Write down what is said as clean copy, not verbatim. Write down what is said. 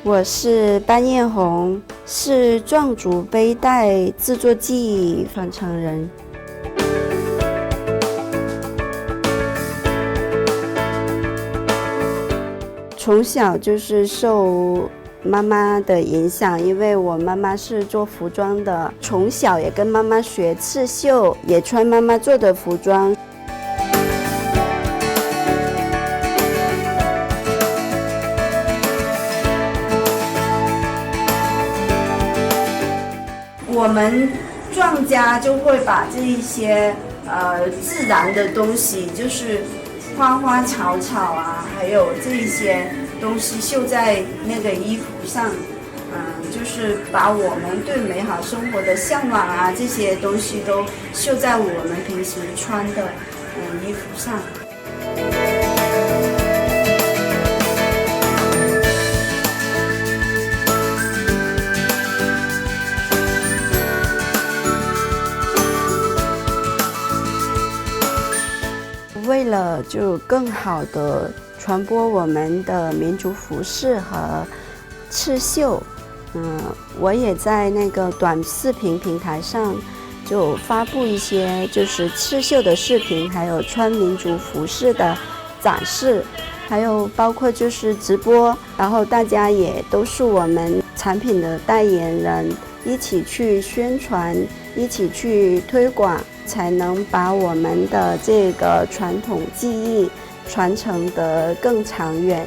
我是班艳红，是壮族背带制作技传承人。从小就是受妈妈的影响，因为我妈妈是做服装的，从小也跟妈妈学刺绣，也穿妈妈做的服装。我们壮家就会把这一些自然的东西，就是花花草草啊，还有这一些东西绣在那个衣服上，就是把我们对美好生活的向往啊，这些东西都绣在我们平时穿的衣服上。为了就更好的传播我们的民族服饰和刺绣，我也在那个短视频平台上就发布一些就是刺绣的视频，还有穿民族服饰的展示，还有包括就是直播，然后大家也都是我们产品的代言人，一起去宣传，一起去推广，才能把我们的这个传统技艺传承得更长远。